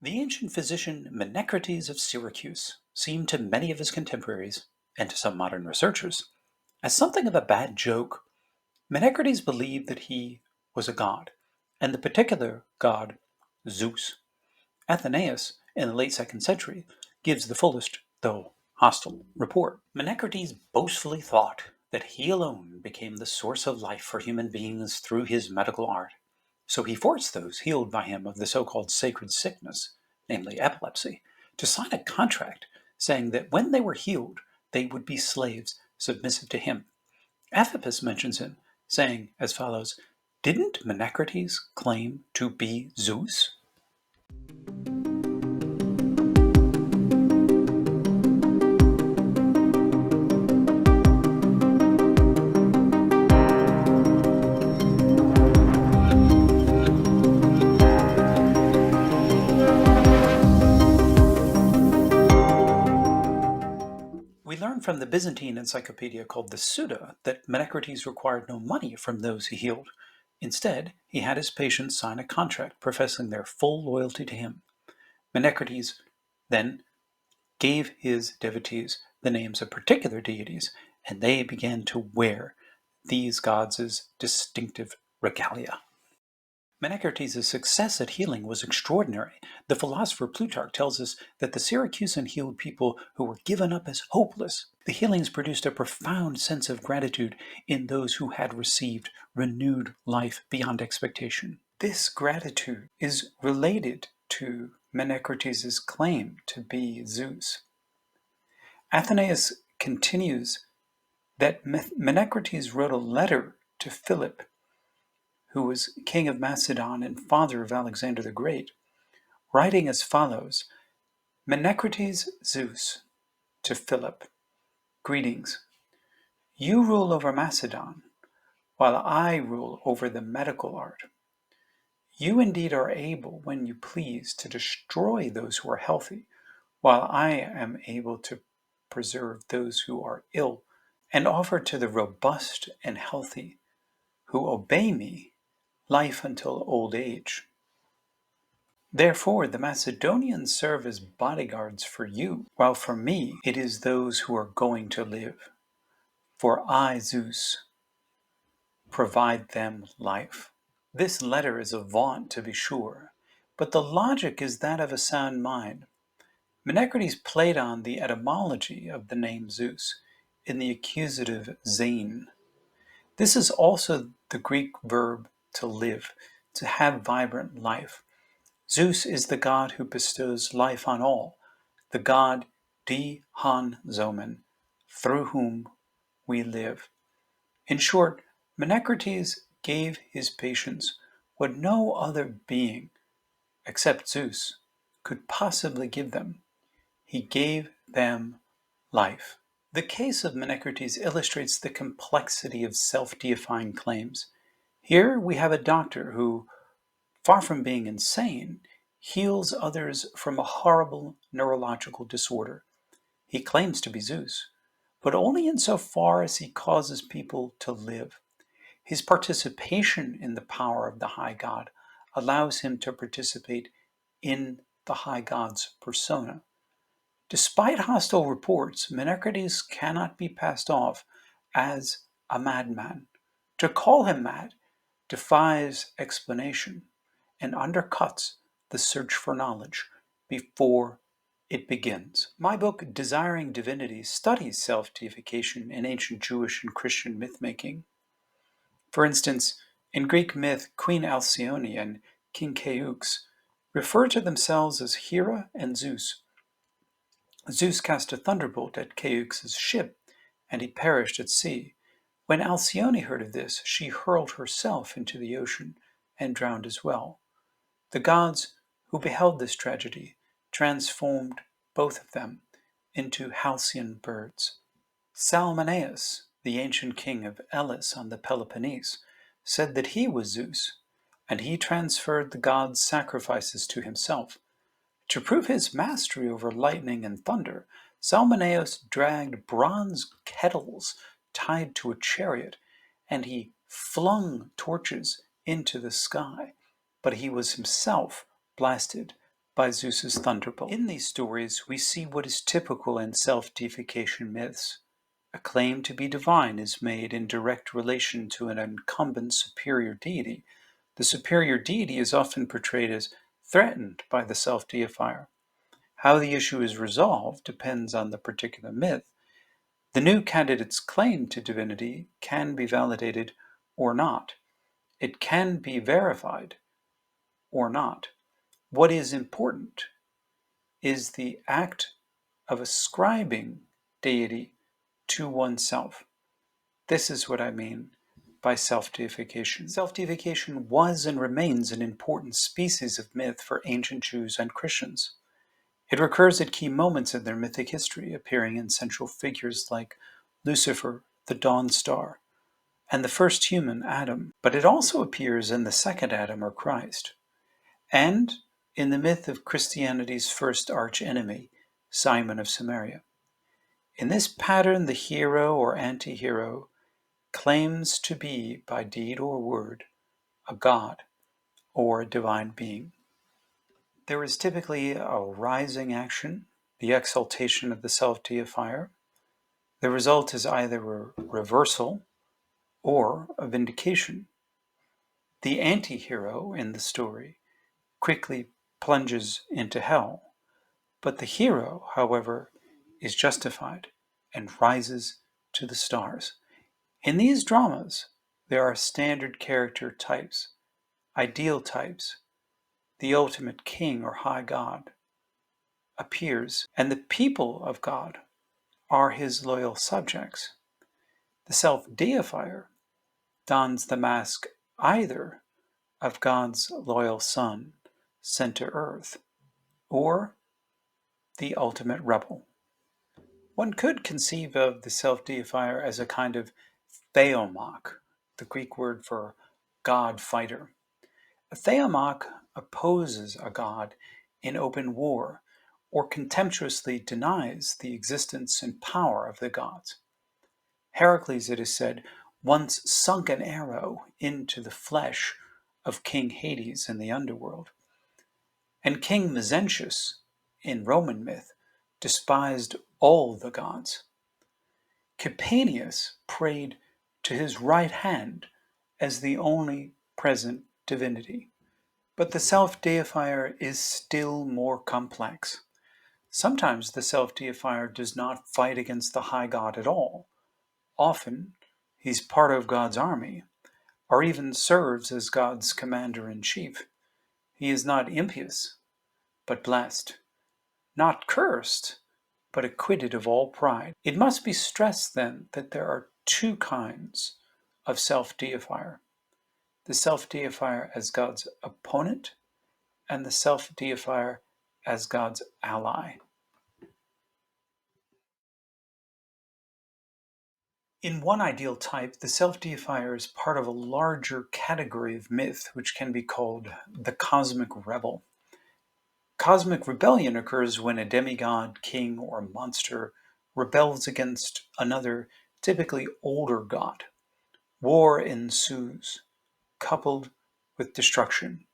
The ancient physician Menecrates of Syracuse seemed to many of his contemporaries, and to some modern researchers, as something of a bad joke. Menecrates believed that he was a god, and the particular god, Zeus. Athenaeus, in the late 2nd century, gives the fullest, though hostile, report. Menecrates boastfully thought that he alone became the source of life for human beings through his medical art. So he forced those healed by him of the so-called sacred sickness, namely epilepsy, to sign a contract saying that when they were healed, they would be slaves submissive to him. Ephippas mentions him, saying as follows, "Didn't Menecrates claim to be Zeus?" We learn from the Byzantine encyclopedia called the Suda that Menecrates required no money from those he healed. Instead, he had his patients sign a contract professing their full loyalty to him. Menecrates then gave his devotees the names of particular deities, and they began to wear these gods' distinctive regalia. Menecrates' success at healing was extraordinary. The philosopher Plutarch tells us that the Syracusan healed people who were given up as hopeless. The healings produced a profound sense of gratitude in those who had received renewed life beyond expectation. This gratitude is related to Menecrates' claim to be Zeus. Athenaeus continues that Menecrates wrote a letter to Philip, who was king of Macedon and father of Alexander the Great, writing as follows, Menecrates Zeus to Philip, greetings. You rule over Macedon, while I rule over the medical art. You indeed are able, when you please, to destroy those who are healthy, while I am able to preserve those who are ill, and offer to the robust and healthy who obey me life until old age. Therefore, the Macedonians serve as bodyguards for you, while for me it is those who are going to live. For I, Zeus, provide them life. This letter is a vaunt, to be sure, but the logic is that of a sound mind. Menecrates played on the etymology of the name Zeus in the accusative zein. This is also the Greek verb to live, to have vibrant life. Zeus is the god who bestows life on all, the god di han zomen, through whom we live. In short, Menecrates gave his patients what no other being, except Zeus, could possibly give them. He gave them life. The case of Menecrates illustrates the complexity of self-deifying claims. Here we have a doctor who, far from being insane, heals others from a horrible neurological disorder. He claims to be Zeus, but only insofar as he causes people to live. His participation in the power of the high god allows him to participate in the high god's persona. Despite hostile reports, Menecrates cannot be passed off as a madman. To call him mad defies explanation and undercuts the search for knowledge before it begins. My book, Desiring Divinity, studies self-deification in ancient Jewish and Christian myth-making. For instance, in Greek myth, Queen Alcyone and King Ceyx refer to themselves as Hera and Zeus. Zeus cast a thunderbolt at Ceyx's ship, and he perished at sea. When Alcyone heard of this, she hurled herself into the ocean and drowned as well. The gods who beheld this tragedy transformed both of them into halcyon birds. Salmoneus, the ancient king of Elis on the Peloponnese, said that he was Zeus, and he transferred the gods' sacrifices to himself. To prove his mastery over lightning and thunder, Salmoneus dragged bronze kettles tied to a chariot, and he flung torches into the sky, but he was himself blasted by Zeus's thunderbolt. In these stories, we see what is typical in self-deification myths. A claim to be divine is made in direct relation to an incumbent superior deity. The superior deity is often portrayed as threatened by the self-deifier. How the issue is resolved depends on the particular myth. The new candidate's claim to divinity can be validated or not. It can be verified or not. What is important is the act of ascribing deity to oneself. This is what I mean by self-deification. Self-deification was and remains an important species of myth for ancient Jews and Christians. It recurs at key moments in their mythic history, appearing in central figures like Lucifer, the dawn star, and the first human, Adam. But it also appears in the second Adam, or Christ, and in the myth of Christianity's first archenemy, Simon of Samaria. In this pattern, the hero or anti-hero claims to be, by deed or word, a god or a divine being. There is typically a rising action, the exaltation of the self-deifier. The result is either a reversal or a vindication. The anti-hero in the story quickly plunges into hell, but the hero, however, is justified and rises to the stars. In these dramas, there are standard character types, ideal types. The ultimate king or high god appears, and the people of God are his loyal subjects. The self-deifier dons the mask either of God's loyal son sent to earth, or the ultimate rebel. One could conceive of the self-deifier as a kind of theomach, the Greek word for god fighter. A theomach opposes a god in open war, or contemptuously denies the existence and power of the gods. Heracles, it is said, once sunk an arrow into the flesh of King Hades in the underworld. And King Mezentius, in Roman myth, despised all the gods. Capaneus prayed to his right hand as the only present divinity. But the self-deifier is still more complex. Sometimes the self-deifier does not fight against the high god at all. Often, he's part of God's army, or even serves as God's commander-in-chief. He is not impious, but blessed, not cursed, but acquitted of all pride. It must be stressed then that there are two kinds of self-deifier: the self-deifier as God's opponent, and the self-deifier as God's ally. In one ideal type, the self-deifier is part of a larger category of myth, which can be called the cosmic rebel. Cosmic rebellion occurs when a demigod, king, or monster rebels against another, typically older god. War ensues, coupled with destruction.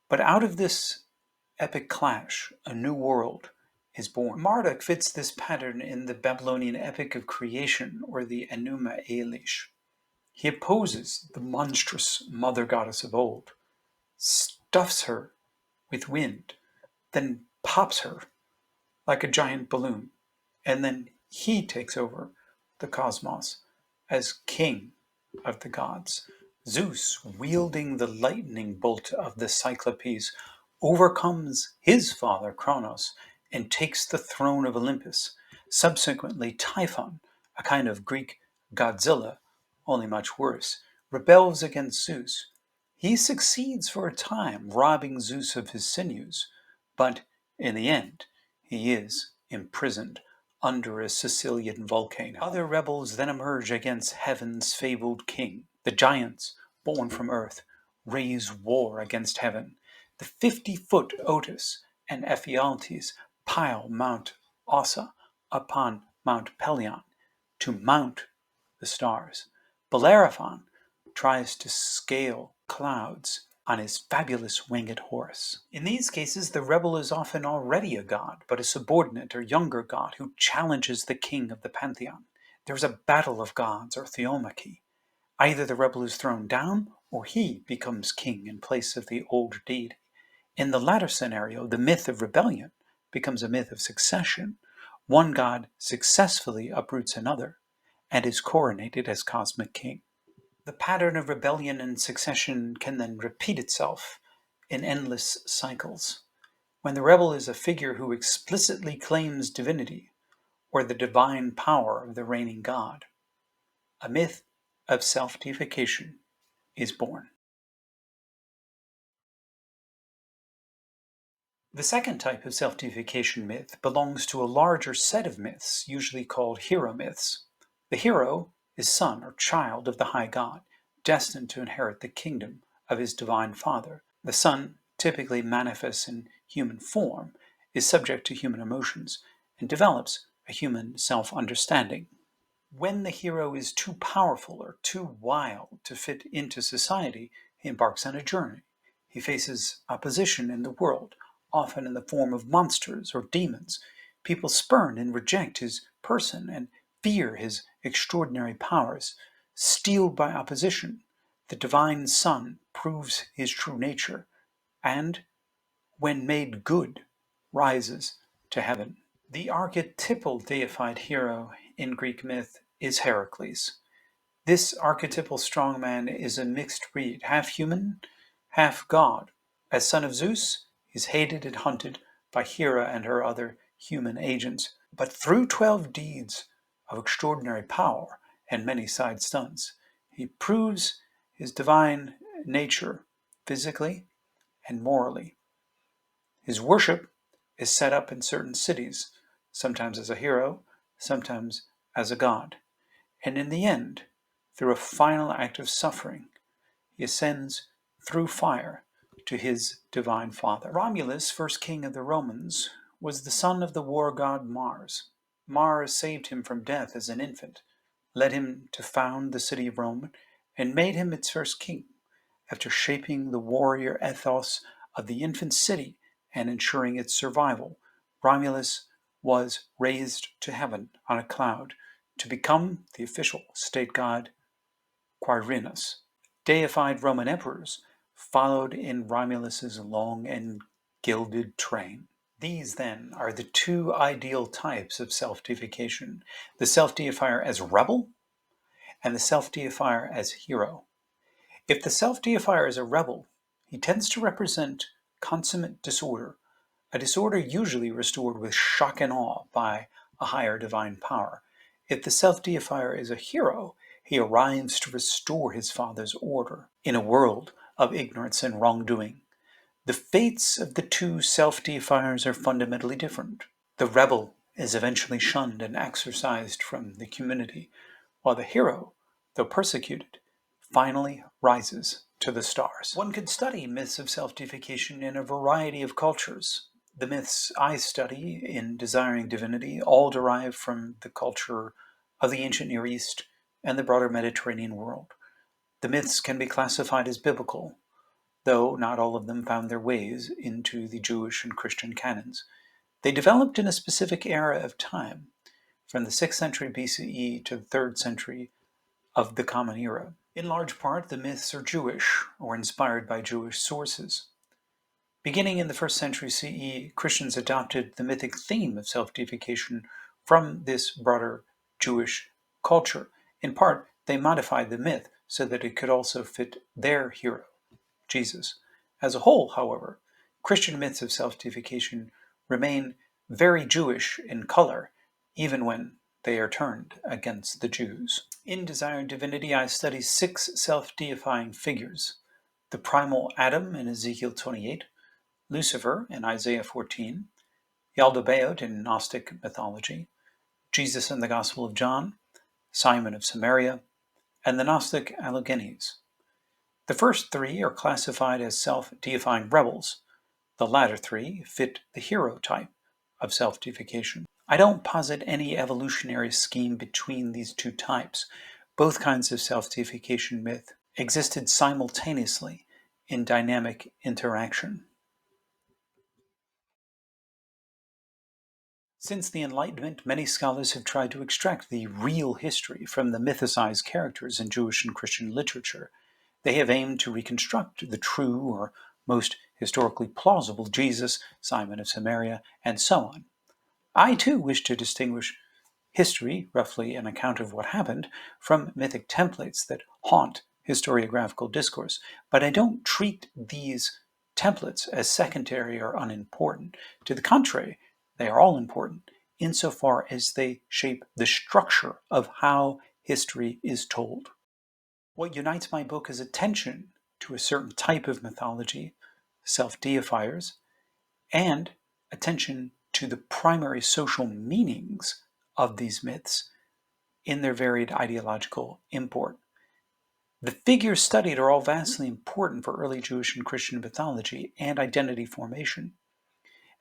But out of this epic clash, a new world is born. Marduk fits this pattern in the Babylonian epic of creation, or the Enuma Elish. He opposes the monstrous mother goddess of old, stuffs her with wind, then pops her like a giant balloon, and then he takes over the cosmos as king of the gods. Zeus, wielding the lightning bolt of the Cyclopes, overcomes his father Kronos and takes the throne of Olympus. Subsequently, Typhon, a kind of Greek Godzilla, only much worse, rebels against Zeus. He succeeds for a time, robbing Zeus of his sinews, but in the end, he is imprisoned under a Sicilian volcano. Other rebels then emerge against heaven's fabled king. The giants, born from earth, raise war against heaven. The 50-foot Otis and Ephialtes pile Mount Ossa upon Mount Pelion to mount the stars. Bellerophon tries to scale clouds on his fabulous winged horse. In these cases, the rebel is often already a god, but a subordinate or younger god who challenges the king of the pantheon. There's a battle of gods, or theomachy. Either the rebel is thrown down, or he becomes king in place of the old deity. In the latter scenario, the myth of rebellion becomes a myth of succession. One god successfully uproots another and is coronated as cosmic king. The pattern of rebellion and succession can then repeat itself in endless cycles. When the rebel is a figure who explicitly claims divinity or the divine power of the reigning god, a myth of self-deification is born. The second type of self-deification myth belongs to a larger set of myths, usually called hero myths. The hero is son or child of the high god, destined to inherit the kingdom of his divine father. The son typically manifests in human form, is subject to human emotions, and develops a human self-understanding. When the hero is too powerful or too wild to fit into society, he embarks on a journey. He faces opposition in the world, often in the form of monsters or demons. People spurn and reject his person and fear his extraordinary powers. Steeled by opposition, the divine son proves his true nature, and, when made good, rises to heaven. The archetypal deified hero in Greek myth is Heracles. This archetypal strongman is a mixed breed, half human, half god. As son of Zeus, he is hated and hunted by Hera and her other human agents. But through 12 deeds of extraordinary power and many side stunts, he proves his divine nature physically and morally. His worship is set up in certain cities, sometimes as a hero, sometimes as a god. And in the end, through a final act of suffering, he ascends through fire to his divine father. Romulus, first king of the Romans, was the son of the war god Mars. Mars saved him from death as an infant, led him to found the city of Rome, and made him its first king. After shaping the warrior ethos of the infant city and ensuring its survival, Romulus was raised to heaven on a cloud to become the official state god Quirinus. Deified Roman emperors followed in Romulus's long and gilded train. These, then, are the two ideal types of self-deification: the self-deifier as rebel and the self-deifier as hero. If the self-deifier is a rebel, he tends to represent consummate disorder, a disorder usually restored with shock and awe by a higher divine power. If the self-deifier is a hero, he arrives to restore his father's order in a world of ignorance and wrongdoing. The fates of the two self-deifiers are fundamentally different. The rebel is eventually shunned and exorcised from the community, while the hero, though persecuted, finally rises to the stars. One could study myths of self-deification in a variety of cultures. The myths I study in Desiring Divinity all derive from the culture of the ancient Near East and the broader Mediterranean world. The myths can be classified as biblical, though not all of them found their ways into the Jewish and Christian canons. They developed in a specific era of time, from the 6th century BCE to the 3rd century of the Common Era. In large part, the myths are Jewish or inspired by Jewish sources. Beginning in the 1st century CE, Christians adopted the mythic theme of self-deification from this broader Jewish culture. In part, they modified the myth so that it could also fit their hero, Jesus. As a whole, however, Christian myths of self-deification remain very Jewish in color, even when they are turned against the Jews. In Desiring Divinity, I study 6 self-deifying figures: the primal Adam in Ezekiel 28, Lucifer in Isaiah 14, Yaldabaoth in Gnostic mythology, Jesus in the Gospel of John, Simon of Samaria, and the Gnostic Allogenes. The first 3 are classified as self-deifying rebels. The latter 3 fit the hero type of self-deification. I don't posit any evolutionary scheme between these two types. Both kinds of self-deification myth existed simultaneously in dynamic interaction. Since the Enlightenment, many scholars have tried to extract the real history from the mythicized characters in Jewish and Christian literature. They have aimed to reconstruct the true or most historically plausible Jesus, Simon of Samaria, and so on. I too wish to distinguish history, roughly an account of what happened, from mythic templates that haunt historiographical discourse, but I don't treat these templates as secondary or unimportant. To the contrary, they are all important insofar as they shape the structure of how history is told. What unites my book is attention to a certain type of mythology, self-deifiers, and attention to the primary social meanings of these myths in their varied ideological import. The figures studied are all vastly important for early Jewish and Christian mythology and identity formation,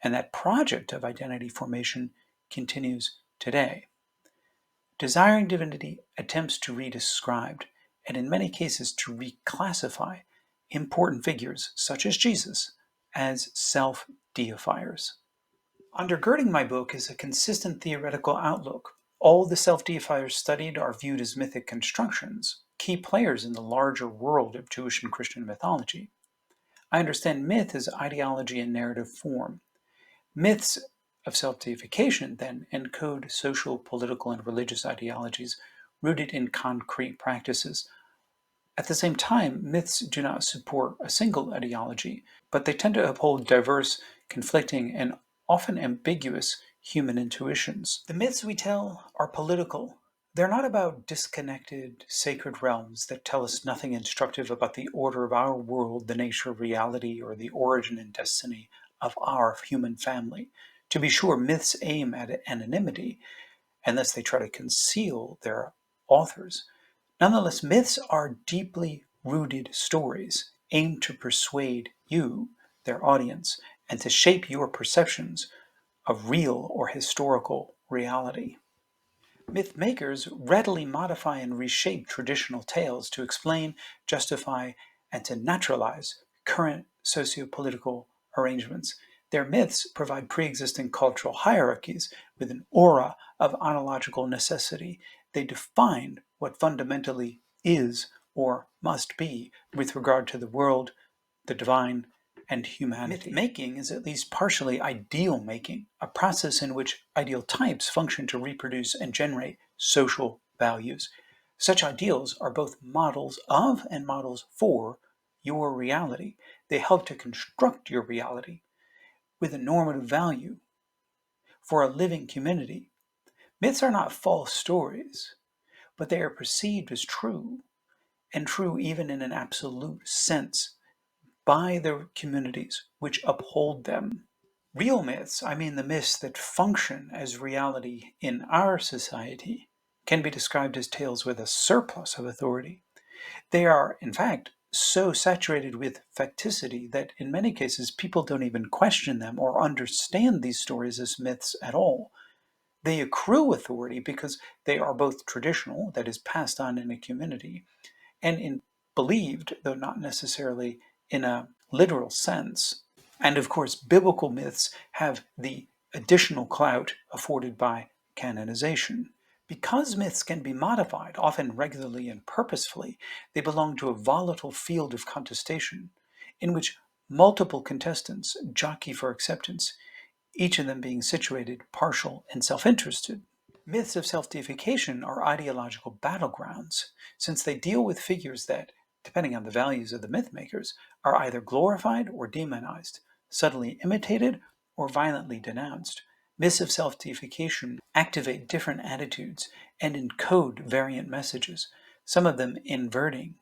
and that project of identity formation continues today. Desiring Divinity attempts to redescribe, and in many cases to reclassify, important figures such as Jesus as self-deifiers. Undergirding my book is a consistent theoretical outlook. All the self-deifiers studied are viewed as mythic constructions, key players in the larger world of Jewish and Christian mythology. I understand myth as ideology in narrative form. Myths of self-deification, then, encode social, political, and religious ideologies rooted in concrete practices. At the same time, myths do not support a single ideology, but they tend to uphold diverse, conflicting, and often ambiguous human intuitions. The myths we tell are political. They're not about disconnected, sacred realms that tell us nothing instructive about the order of our world, the nature of reality, or the origin and destiny of our human family. To be sure, myths aim at anonymity, and thus they try to conceal their authors. Nonetheless, myths are deeply rooted stories aimed to persuade you, their audience, and to shape your perceptions of real or historical reality. Myth makers readily modify and reshape traditional tales to explain, justify, and to naturalize current socio-political arrangements. Their myths provide pre-existing cultural hierarchies with an aura of ontological necessity. They define what fundamentally is or must be with regard to the world, the divine, and humanity. Myth-making is at least partially ideal-making, a process in which ideal types function to reproduce and generate social values. Such ideals are both models of and models for your reality. They help to construct your reality with a normative value for a living community. Myths are not false stories, but they are perceived as true, and true even in an absolute sense, by the communities which uphold them. Real myths, I mean the myths that function as reality in our society, can be described as tales with a surplus of authority. They are, in fact, so saturated with facticity that in many cases people don't even question them or understand these stories as myths at all. They accrue authority because they are both traditional, that is, passed on in a community, and believed, though not necessarily in a literal sense. And of course, biblical myths have the additional clout afforded by canonization. Because myths can be modified, often regularly and purposefully, they belong to a volatile field of contestation in which multiple contestants jockey for acceptance, each of them being situated, partial, and self-interested. Myths of self-deification are ideological battlegrounds, since they deal with figures that, depending on the values of the myth makers, are either glorified or demonized, subtly imitated or violently denounced. Myths of self-deification activate different attitudes and encode variant messages, some of them inverting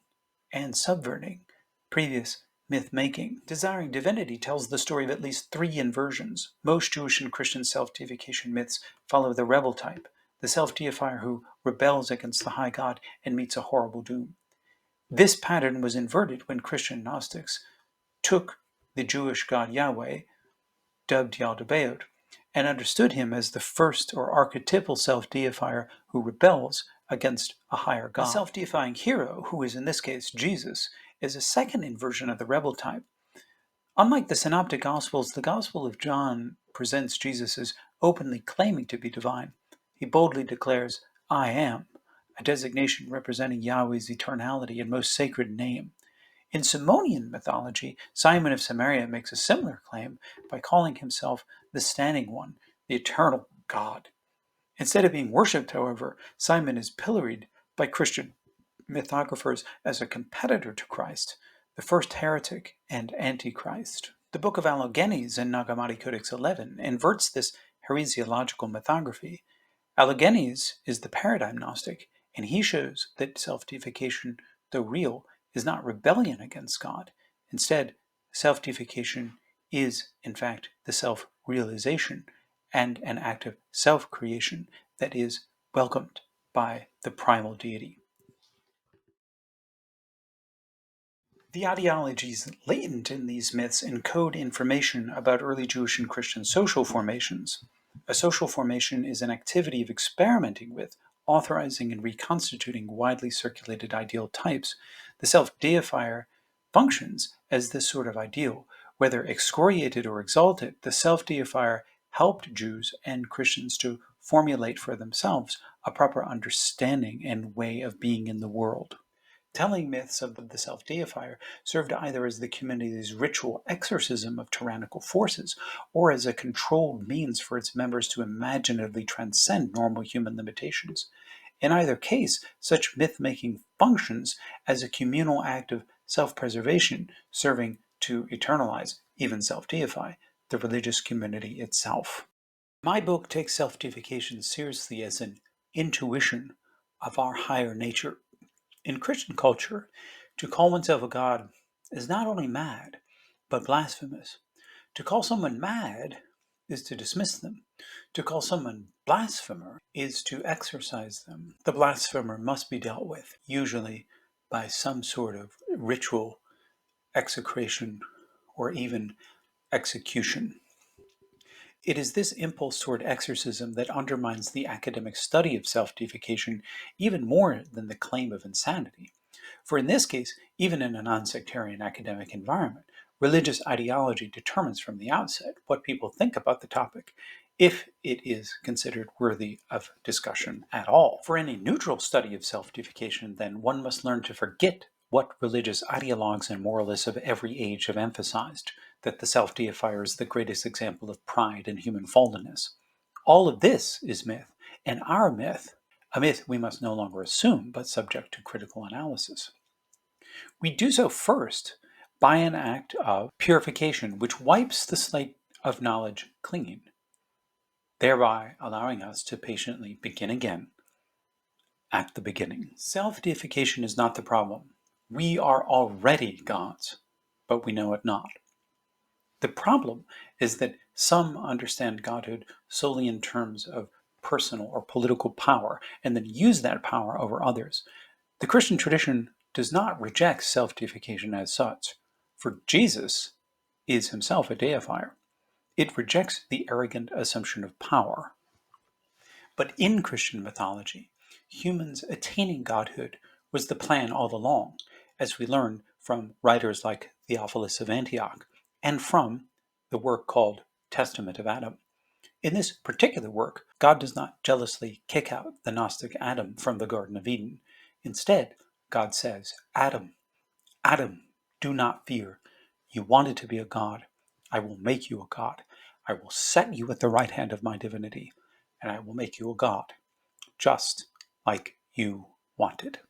and subverting previous myth-making. Desiring Divinity tells the story of at least 3 inversions. Most Jewish and Christian self-deification myths follow the rebel type, the self-deifier who rebels against the high God and meets a horrible doom. This pattern was inverted when Christian Gnostics took the Jewish God Yahweh, dubbed Yaldabaoth, and understood him as the first or archetypal self-deifier who rebels against a higher God. The self-deifying hero, who is in this case Jesus, is a second inversion of the rebel type. Unlike the Synoptic Gospels, the Gospel of John presents Jesus as openly claiming to be divine. He boldly declares, "I am," a designation representing Yahweh's eternality and most sacred name. In Simonian mythology, Simon of Samaria makes a similar claim by calling himself the Standing One, the eternal God. Instead of being worshipped, however, Simon is pilloried by Christian mythographers as a competitor to Christ, the first heretic and antichrist. The Book of Allogenes in Nag Hammadi Codex 11 inverts this heresiological mythography. Allogenes is the paradigm Gnostic, and he shows that self-deification, though real, is not rebellion against God. Instead, self-deification is, in fact, the self-realization and an act of self-creation that is welcomed by the primal deity. The ideologies latent in these myths encode information about early Jewish and Christian social formations. A social formation is an activity of experimenting with, authorizing, and reconstituting widely circulated ideal types. The self-deifier functions as this sort of ideal. Whether excoriated or exalted, the self-deifier helped Jews and Christians to formulate for themselves a proper understanding and way of being in the world. Telling myths of the self-deifier served either as the community's ritual exorcism of tyrannical forces or as a controlled means for its members to imaginatively transcend normal human limitations. In either case, such myth-making functions as a communal act of self-preservation, serving to eternalize, even self-deify, the religious community itself. My book takes self-deification seriously as an intuition of our higher nature. In Christian culture, to call oneself a god is not only mad, but blasphemous. To call someone mad is to dismiss them. To call someone blasphemer is to exorcise them. The blasphemer must be dealt with, usually by some sort of ritual execration or even execution. It is this impulse toward exorcism that undermines the academic study of self-deification even more than the claim of insanity. For in this case, even in a non-sectarian academic environment, religious ideology determines from the outset what people think about the topic, if it is considered worthy of discussion at all. For any neutral study of self-deification, then, one must learn to forget what religious ideologues and moralists of every age have emphasized, that the self-deifier is the greatest example of pride and human fallenness. All of this is myth, and our myth, a myth we must no longer assume, but subject to critical analysis. We do so first by an act of purification, which wipes the slate of knowledge clean, thereby allowing us to patiently begin again at the beginning. Self-deification is not the problem. We are already gods, but we know it not. The problem is that some understand godhood solely in terms of personal or political power and then use that power over others. The Christian tradition does not reject self-deification as such, for Jesus is himself a deifier. It rejects the arrogant assumption of power. But in Christian mythology, humans attaining godhood was the plan all along, as we learn from writers like Theophilus of Antioch and from the work called Testament of Adam. In this particular work, God does not jealously kick out the Gnostic Adam from the Garden of Eden. Instead, God says, Adam, Adam, do not fear. You wanted to be a god. I will make you a god. I will set you at the right hand of my divinity, and I will make you a god, just like you wanted.